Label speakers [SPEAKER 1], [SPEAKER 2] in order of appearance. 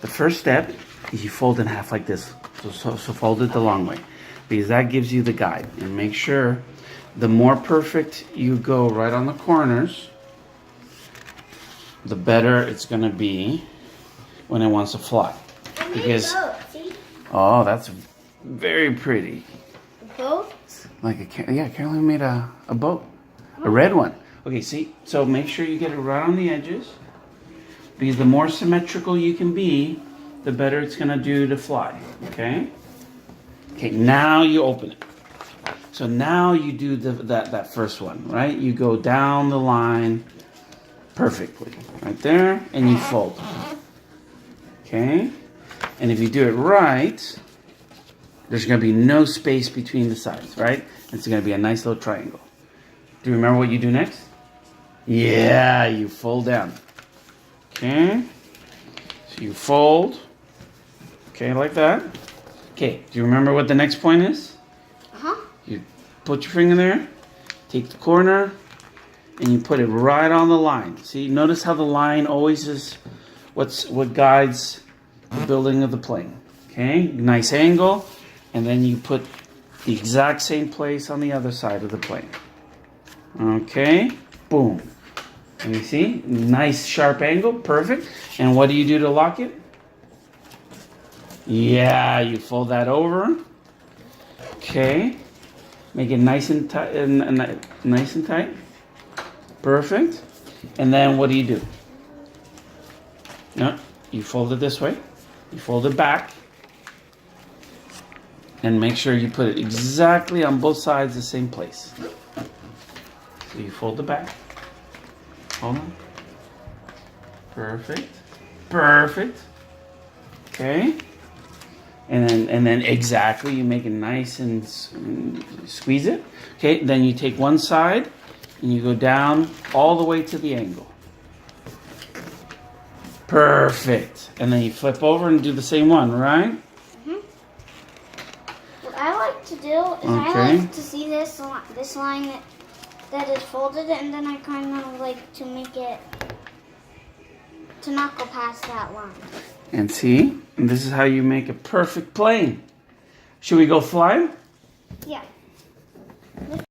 [SPEAKER 1] the first step is you fold in half like this. So fold it the long way, because that gives you the guide. And make sure the more perfect you go right on the corners, the better it's going to be when it wants to fly. Because oh, that's very pretty.
[SPEAKER 2] A boat?
[SPEAKER 1] Like Caroline made a boat, a red one. Okay, see, so make sure you get it right on the edges, because the more symmetrical you can be, the better it's gonna do to fly. Okay. Okay, now you open it. So now you do that first one, right? You go down the line perfectly, right there, and you fold. Okay, and if you do it right, there's going to be no space between the sides, right? It's going to be a nice little triangle. Do you remember what you do next? Yeah, you fold down. Okay. So you fold. Okay, like that. Okay, do you remember what the next point is?
[SPEAKER 2] Uh-huh.
[SPEAKER 1] You put your finger there, take the corner, and you put it right on the line. See, notice how the line always is what guides the building of the plane. Okay, nice angle. And then you put the exact same place on the other side of the plane. Okay, boom. And you see, nice sharp angle, perfect. And what do you do to lock it? Yeah, you fold that over. Okay, make it nice and tight. Nice and tight. Perfect. And then what do? No, you fold it this way. You fold it back. And make sure you put it exactly on both sides the same place. So you fold it back. Hold on. Perfect. Perfect. Okay. And then exactly, you make it nice and squeeze it. Okay, then you take one side and you go down all the way to the angle. Perfect. And then you flip over and do the same one, right?
[SPEAKER 2] I like to do is I like to see this line that is folded, and then I kind of like to make it to not go past that line.
[SPEAKER 1] And see, and this is how you make a perfect plane. Should we go fly?
[SPEAKER 2] Yeah.